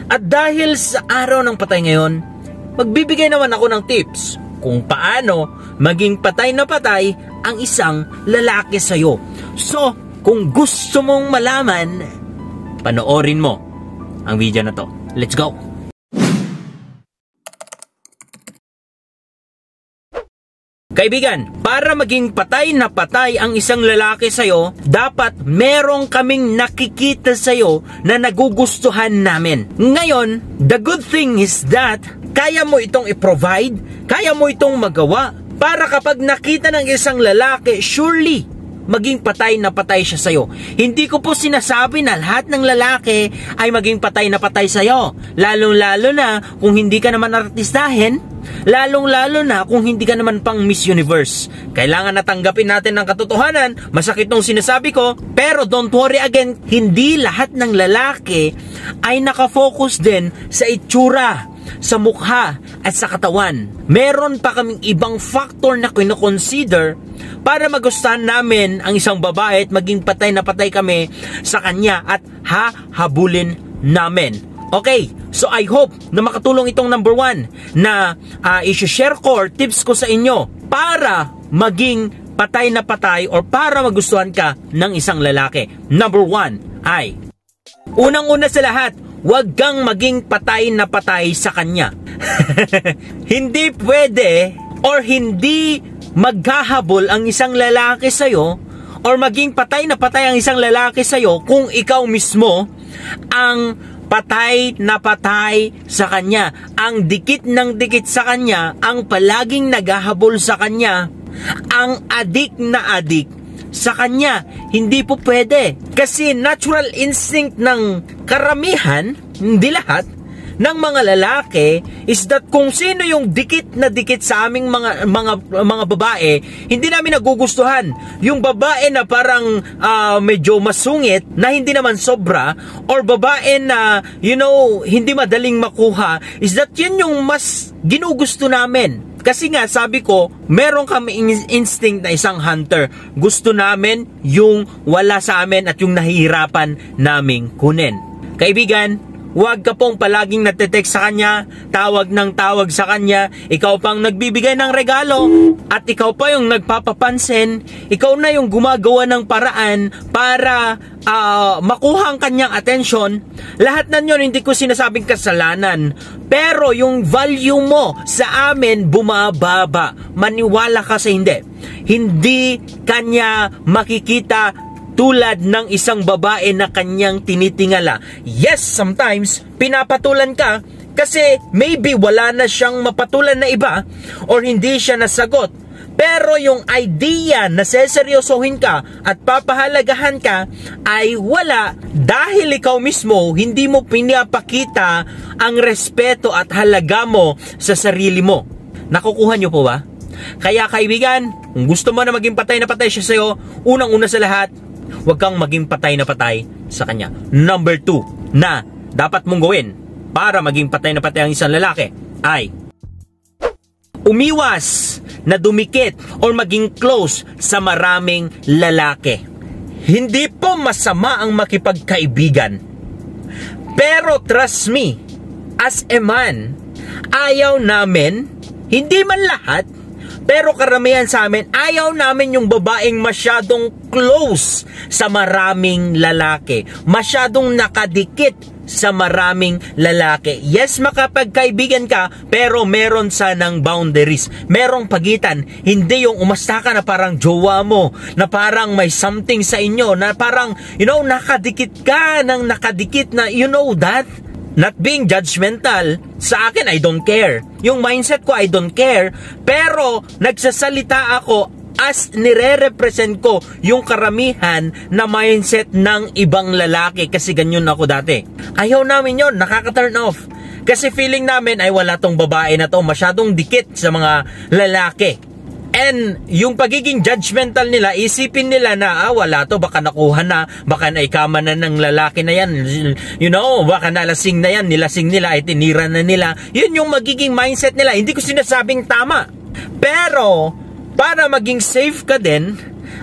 At dahil sa araw ng patay ngayon, magbibigay naman ako ng tips kung paano maging patay na patay ang isang lalaki sa'yo. So, kung gusto mong malaman, panoorin mo ang video na to. Let's go! Kaibigan, para maging patay na patay ang isang lalaki sa'yo, dapat merong kaming nakikita sa'yo na nagugustuhan namin. Ngayon, the good thing is that kaya mo itong i-provide, kaya mo itong magawa, para kapag nakita ng isang lalaki, surely, maging patay na patay siya sa'yo. Hindi ko po sinasabi na lahat ng lalaki ay maging patay na patay sa'yo. Lalong-lalo na kung hindi ka naman artistahin, lalong-lalo na kung hindi ka naman pang Miss Universe. Kailangan natanggapin natin ang katotohanan, masakit nung sinasabi ko, pero don't worry again, hindi lahat ng lalaki ay nakafocus din sa itsura, sa mukha at sa katawan. Meron pa kaming ibang factor na kino-consider para magustuhan namin ang isang babae at maging patay na patay kami sa kanya at hahabulin namin. Okay, so I hope na makatulong itong number 1 na i-share ko or tips ko sa inyo para maging patay na patay or para magustuhan ka ng isang lalaki. Number 1 ay, unang-una sa lahat, huwag kang maging patay na patay sa kanya. Hindi pwede or hindi maghahabol ang isang lalaki sa'yo or maging patay na patay ang isang lalaki sa'yo kung ikaw mismo ang patay na patay sa kanya. Ang dikit ng dikit sa kanya, ang palaging naghahabol sa kanya, ang adik na adik sa kanya. Hindi po pwede. Kasi natural instinct ng karamihan, hindi lahat, ng mga lalaki is that kung sino yung dikit na dikit sa aming mga babae, hindi namin nagugustuhan. Yung babae na parang medyo masungit, na hindi naman sobra, or babae na, hindi madaling makuha, is that yun yung mas ginugusto namin. Kasi nga, sabi ko, meron kami instinct na isang hunter. Gusto namin yung wala sa amin at yung nahihirapan naming kunin. Kaibigan, huwag ka pong palaging nagte-text sa kanya, tawag ng tawag sa kanya, ikaw pang nagbibigay ng regalo, at ikaw pa yung nagpapapansin, ikaw na yung gumagawa ng paraan para makuha ang kanyang atensyon. Lahat na yun, hindi ko sinasabing kasalanan, pero yung value mo sa amin bumababa. Maniwala ka sa hindi. Hindi kanya makikita tulad ng isang babae na kanyang tinitingala. Yes, sometimes pinapatulan ka kasi maybe wala na siyang mapatulan na iba or hindi siya nasagot. Pero yung idea na seseryosohin ka at papahalagahan ka ay wala dahil ikaw mismo hindi mo pinapakita ang respeto at halaga mo sa sarili mo. Nakukuha niyo po ba? Kaya kaibigan, kung gusto mo na maging patay na patay siya sa'yo, unang-una sa lahat, huwag kang maging patay na patay sa kanya. Number 2 na dapat mong gawin para maging patay na patay ang isang lalaki ay umiwas na dumikit or maging close sa maraming lalaki. Hindi po masama ang makipagkaibigan. Pero trust me, as a man, ayaw namin, hindi man lahat, pero karamihan sa amin, ayaw namin yung babaeng masyadong close sa maraming lalaki. Masyadong nakadikit sa maraming lalaki. Yes, makapagkaibigan ka, pero meron sanang boundaries. Merong pagitan. Hindi yung umasta ka na parang jowa mo, na parang may something sa inyo, na parang, nakadikit ka ng nakadikit na, that? Not being judgmental, sa akin, I don't care. Yung mindset ko, I don't care. Pero, nagsasalita ako as nire-represent ko yung karamihan na mindset ng ibang lalaki kasi ganyan ako dati. Ayaw namin yon, nakaka-turn off. Kasi feeling namin ay wala tong babae na to, masyadong dikit sa mga lalaki. And yung pagiging judgmental nila, isipin nila na wala to, baka nakuha na, baka naikama na ng lalaki na yan, baka nalasing na yan, nilasing nila, ay tinira na nila. Yun yung magiging mindset nila. Hindi ko sinasabing tama. Pero para maging safe ka din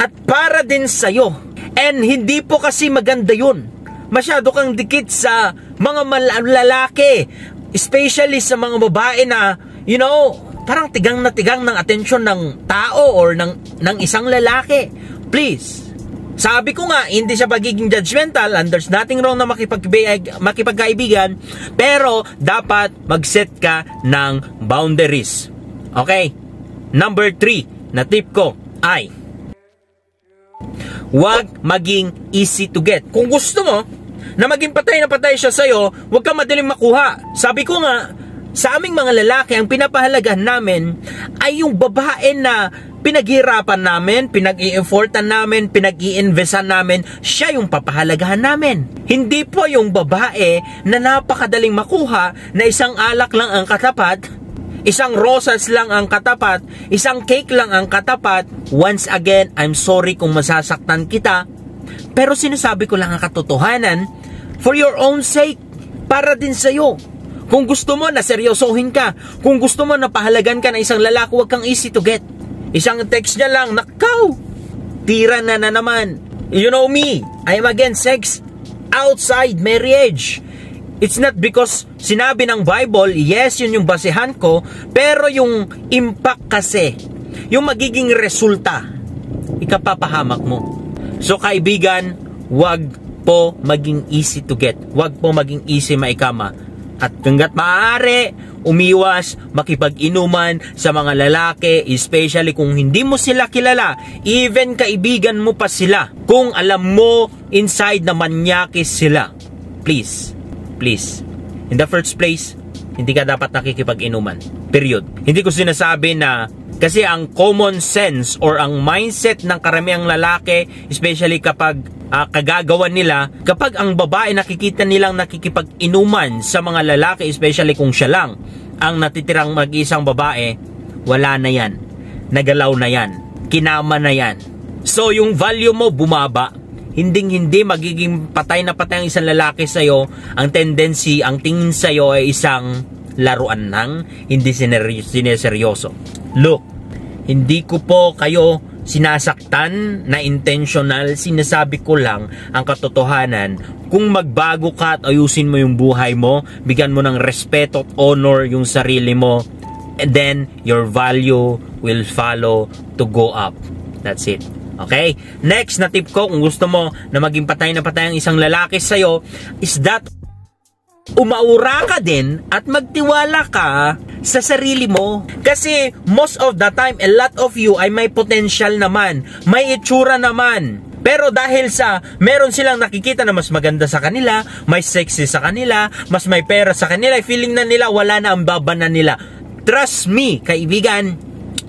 at para din sa'yo. And hindi po kasi maganda yun. masyado kang dikit sa mga lalaki, especially sa mga babae na, you know, parang tigang na tigang ng atensyon ng tao or ng isang lalaki. Please. Sabi ko nga, hindi siya pagiging judgmental and there's nothing wrong na makipagkaibigan, pero dapat mag-set ka ng boundaries. Okay? Number 3 na tip ko ay huwag maging easy to get. Kung gusto mo na maging patay na patay siya sa'yo, huwag kang madaling makuha. Sabi ko nga, sa aming mga lalaki, ang pinapahalagahan namin ay yung babae na pinaghirapan namin, pinag-i-effortan namin, pinag-i-investan namin, siya yung papahalagahan namin. Hindi po yung babae na napakadaling makuha na isang alak lang ang katapat, isang rosas lang ang katapat, isang cake lang ang katapat. Once again, I'm sorry kung masasaktan kita, pero sinasabi ko lang ang katotohanan for your own sake, para din sa'yo. Kung gusto mo na seryosohin ka, kung gusto mo na pahalagan ka ng isang lalaki, huwag kang easy to get. Isang text niya lang, nakaw, tira na naman. You know me, I am against sex outside marriage. It's not because sinabi ng Bible, yes, yun yung basehan ko, pero yung impact kasi, yung magiging resulta, ikapapahamak mo. So kaibigan, wag po maging easy to get. Wag po maging easy maikama. At hanggat maaari, umiwas, makipag-inuman sa mga lalaki, especially kung hindi mo sila kilala, even kaibigan mo pa sila. Kung alam mo inside na manyakis sila, please, in the first place, hindi ka dapat nakikipag-inuman. Period. Hindi ko sinasabi na, kasi ang common sense or ang mindset ng karamihang lalaki, especially kapag kagagawan nila, kapag ang babae nakikita nilang nakikipag-inuman sa mga lalaki, especially kung siya lang ang natitirang mag-isang babae, wala na yan. Nagalaw na yan. Kinama na yan. So yung value mo bumaba. Hindi magiging patay na patay ang isang lalaki sa'yo. Ang tendency, ang tingin sa'yo ay isang laruan lang, hindi sineseryoso. Look, hindi ko po kayo sinasaktan na intentional, sinasabi ko lang ang katotohanan. Kung magbago ka at ayusin mo yung buhay mo, bigyan mo ng respeto at honor yung sarili mo, and then your value will follow to go up. That's it. Okay? Next na tip ko, kung gusto mo na maging patay na patay ang isang lalaki sa'yo, is that umaura ka din at magtiwala ka sa sarili mo. Kasi most of the time, a lot of you ay may potential naman, may itsura naman. Pero dahil sa meron silang nakikita na mas maganda sa kanila, may sexy sa kanila, mas may pera sa kanila, feeling na nila wala na ang babanan nila. Trust me, kaibigan,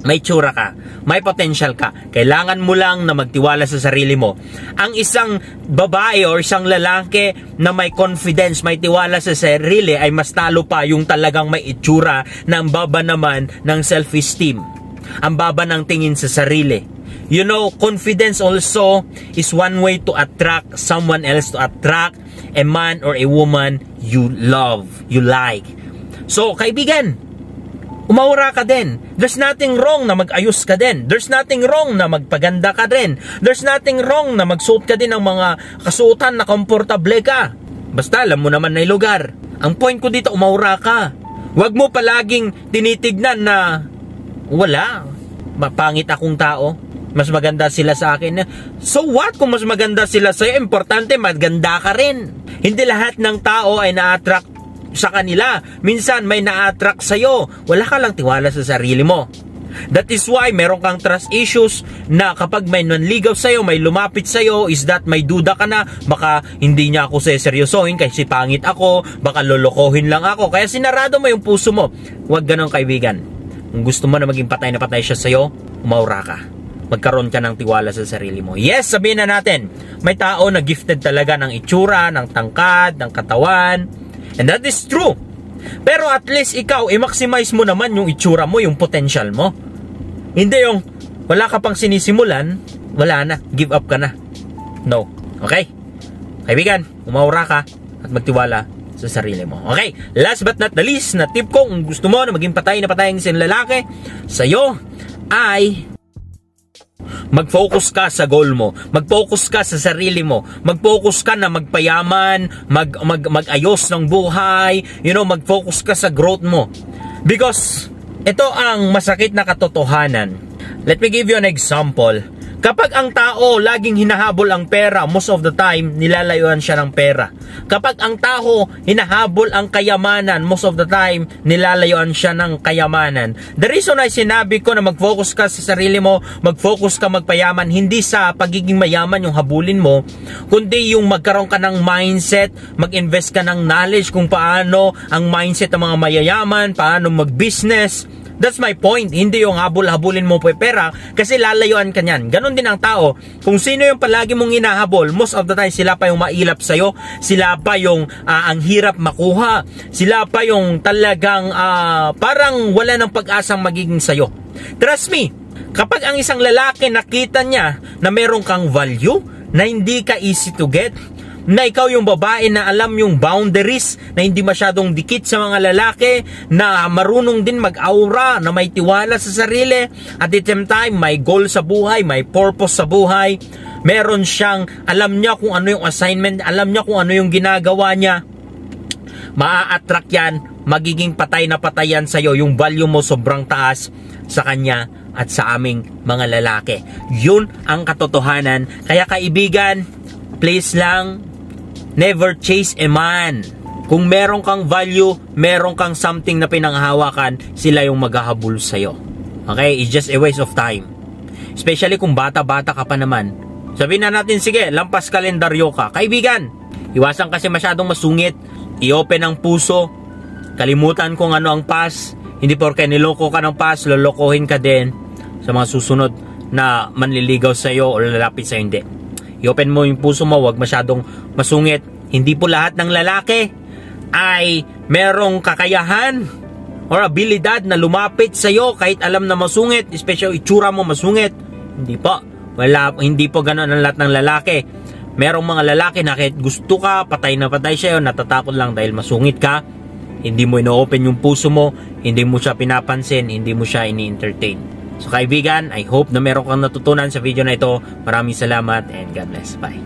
may tsura ka, may potential ka. Kailangan mo lang na magtiwala sa sarili mo. Ang isang babae o isang lalaki na may confidence, may tiwala sa sarili, ay mas talo pa yung talagang may itsura na ang baba naman ng self-esteem. Ang baba ng tingin sa sarili. You know, confidence also is one way to attract someone else, to attract a man or a woman you love, you like. So, kaibigan, umaura ka din. There's nothing wrong na mag-ayos ka din. There's nothing wrong na magpaganda ka din. There's nothing wrong na magsuot ka din ng mga kasuotan na komportable ka. Basta alam mo naman na yung lugar. Ang point ko dito, umaura ka. Huwag mo palaging tinitignan na wala, mapangit akong tao, mas maganda sila sa akin. So what kung mas maganda sila sa'yo? Importante, maganda ka rin. Hindi lahat ng tao ay na-attract sa kanila. Minsan may na-attract sa'yo. Wala ka lang tiwala sa sarili mo. That is why meron kang trust issues na kapag may nanligaw sa'yo, may lumapit sa'yo, is that may duda ka na, baka hindi niya ako seryosohin kasi pangit ako, baka lolokohin lang ako. Kaya sinarado mo yung puso mo. Huwag ganon, kaibigan. Kung gusto mo na maging patay na patay siya sa'yo, umaura ka. Magkaroon ka ng tiwala sa sarili mo. Yes, sabihin na natin, may tao na gifted talaga ng itsura, ng tangkad, ng katawan. And that is true. Pero at least ikaw, i-maximize mo naman yung itsura mo, yung potential mo. Hindi yung wala ka pang sinisimulan, wala na, give up ka na. No. Okay? Kaibigan, umaura ka at magtiwala sa sarili mo. Okay? Last but not the least na tip ko, kung gusto mo na maging patay na patay ang isang lalaki sa'yo, ay Mag-focus ka sa goal mo. Mag-focus ka sa sarili mo. Mag-focus ka na magpayaman, mag-ayos ng buhay, mag-focus ka sa growth mo. Because ito ang masakit na katotohanan. Let me give you an example. Kapag ang tao laging hinahabol ang pera, most of the time, nilalayuan siya ng pera. Kapag ang tao hinahabol ang kayamanan, most of the time, nilalayuan siya ng kayamanan. The reason ay sinabi ko na mag-focus ka sa sarili mo, mag-focus ka magpayaman, hindi sa pagiging mayaman yung habulin mo, kundi yung magkaroon ka ng mindset, mag-invest ka ng knowledge kung paano ang mindset ng mga mayayaman, paano mag-business. That's my point. Hindi yung habol-habulin mo po pera kasi lalayuan ka niyan. Ganon din ang tao. Kung sino yung palagi mong hinahabol, most of the time sila pa yung mailap sa'yo. Sila pa yung ang hirap makuha. Sila pa yung talagang parang wala ng pag-asang magiging sa'yo. Trust me, kapag ang isang lalaki nakita niya na meron kang value, na hindi ka easy to get, na ikaw yung babae na alam yung boundaries, na hindi masyadong dikit sa mga lalaki, na marunong din mag-aura, na may tiwala sa sarili, at the same time, may goal sa buhay, may purpose sa buhay, meron siyang, alam niya kung ano yung assignment, alam niya kung ano yung ginagawa niya, maa-attract yan, magiging patay na patay yan sa'yo, yung value mo sobrang taas sa kanya at sa aming mga lalaki. Yun ang katotohanan. Kaya kaibigan, please lang, never chase a man. Kung meron kang value, meron kang something na pinanghahawakan, sila yung maghahabol sa'yo. Okay? It's just a waste of time. Especially kung bata-bata ka pa naman. Sabihin na natin, sige, lampas kalendaryo ka. Kaibigan, iwasan kasi masyadong masungit. I-open ang puso. Kalimutan kung ano ang past. Hindi porke niloko ka ng past, lolokohin ka din sa mga susunod na manliligaw sa'yo o lalapit sa'yo. Hindi. I-open mo yung puso mo, wag masyadong masungit. Hindi po lahat ng lalaki ay merong kakayahan or abilidad na lumapit sa iyo kahit alam na masungit, especially itsura mo masungit. Hindi po. Hindi po ganoon ang lahat ng lalaki. Merong mga lalaki na kahit gusto ka, patay na patay siya, natatakot lang dahil masungit ka. Hindi mo ino-open yung puso mo, hindi mo siya pinapansin, hindi mo siya ini-entertain. So kaibigan, I hope na meron kang natutunan sa video na ito. Maraming salamat and God bless. Bye.